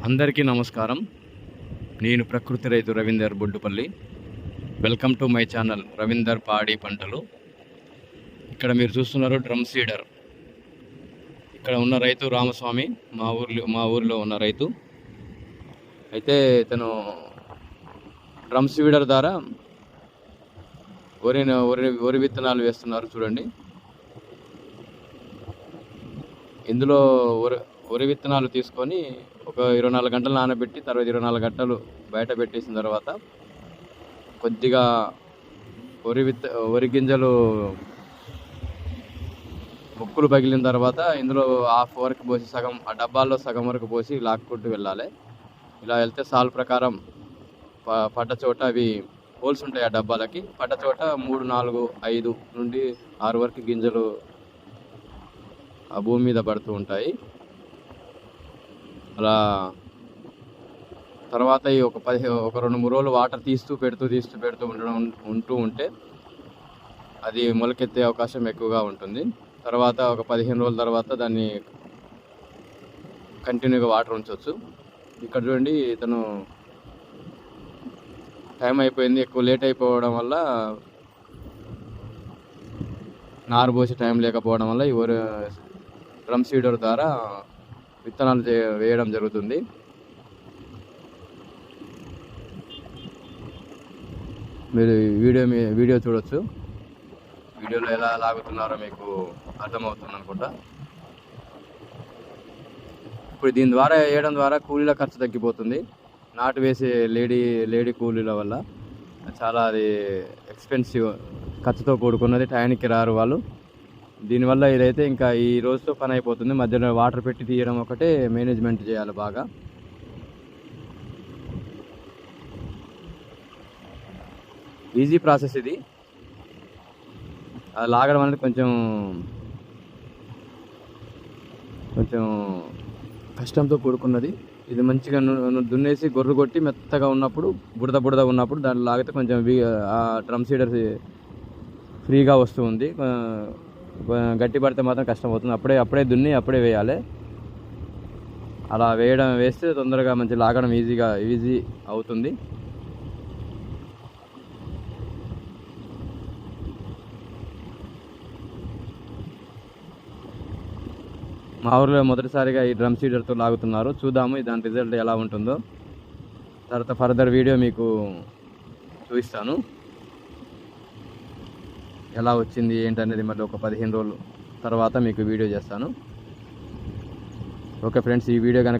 అందరికీ నమస్కారం. నేను ప్రకృతి రైతు Ravinder Boddupalli. Welcome to my channel Ravinder పాడి పంటలు. ఇక్కడ మీరు చూస్తున్నారు డ్రమ్ సీడర్. ఇక్కడ ఉన్న రైతు రామస్వామి, మా ఊరిలో ఉన్న రైతు. అయితే ఇతను డ్రమ్ సీడర్ ద్వారా వరి విత్తనాలు వేస్తున్నారు. చూడండి, ఇందులో వరి విత్తనాలు తీసుకొని ఒక 24 గంటలు నానబెట్టి తర్వాత 24 గంటలు బయట పెట్టేసిన తర్వాత కొద్దిగా వరి గింజలు ముక్కులు పగిలిన తర్వాత ఇందులో హాఫ్ వరకు పోసి ఆ డబ్బాల్లో సగం వరకు పోసి లాక్కుంటూ వెళ్ళాలి. ఇలా వెళ్తే సాల్ ప్రకారం పడ్డ చోట అవి హోల్స్ ఉంటాయి. ఆ డబ్బాలకి పడ్డ చోట 3, 4, 5 నుండి 6 వరకు గింజలు ఆ భూమి మీద పడుతూ ఉంటాయి. అలా తర్వాత ఒక 2-3 రోజులు వాటర్ తీస్తూ పెడుతూ ఉంటే అది మొలకెత్తే అవకాశం ఎక్కువగా ఉంటుంది. తర్వాత ఒక 15 రోజుల తర్వాత దాన్ని కంటిన్యూగా వాటర్ ఉంచవచ్చు. ఇక్కడ చూడండి, ఇతను టైం అయిపోయింది, ఎక్కువ లేట్ అయిపోవడం వల్ల నారు పోసే టైం లేకపోవడం వల్ల ఈ డ్రమ్ సీడర్ ద్వారా విత్తనాలు వేయడం జరుగుతుంది. మీరు వీడియో చూడొచ్చు. వీడియోలో ఎలా లాగుతున్నారో మీకు అర్థమవుతుంది అనుకుంటా. ఇప్పుడు దీని ద్వారా వేయడం ద్వారా కూలీల ఖర్చు తగ్గిపోతుంది. నాటు వేసే లేడీ కూలీల వల్ల చాలా అది ఎక్స్పెన్సివ్, ఖర్చుతో కూడుకున్నది. టైంకి రారు వాళ్ళు. దీనివల్ల ఇదైతే ఇంకా ఈ రోజుతో పని అయిపోతుంది. మధ్యలో వాటర్ పెట్టి తీయడం ఒకటే మేనేజ్మెంట్ చేయాలి బాగా. ఈజీ ప్రాసెస్ ఇది. అది లాగడం అనేది కొంచెం కష్టంతో కూడుకున్నది. ఇది మంచిగా దున్నేసి గొర్రు కొట్టి మెత్తగా ఉన్నప్పుడు, బురద ఉన్నప్పుడు దాన్ని లాగితే కొంచెం ఆ డ్రమ్ సీడర్ ఫ్రీగా వస్తూ ఉంది. గట్టి పడితే మాత్రం కష్టం అవుతుంది. అప్పుడే దున్ని అప్పుడే వేయాలి. అలా వేస్తే తొందరగా మంచి లాగడం ఈజీ అవుతుంది. మా ఊరిలో మొదటిసారిగా ఈ డ్రమ్ సీడర్తో లాగుతున్నారు. చూద్దాము దాని రిజల్ట్ ఎలా ఉంటుందో. తర్వాత ఫర్దర్ వీడియో మీకు చూపిస్తాను, ఎలా వచ్చింది ఏంటనేది. మళ్ళీ ఒక 15 రోజుల తర్వాత మీకు వీడియో చేస్తాను. ఓకే ఫ్రెండ్స్, ఈ వీడియో కనుక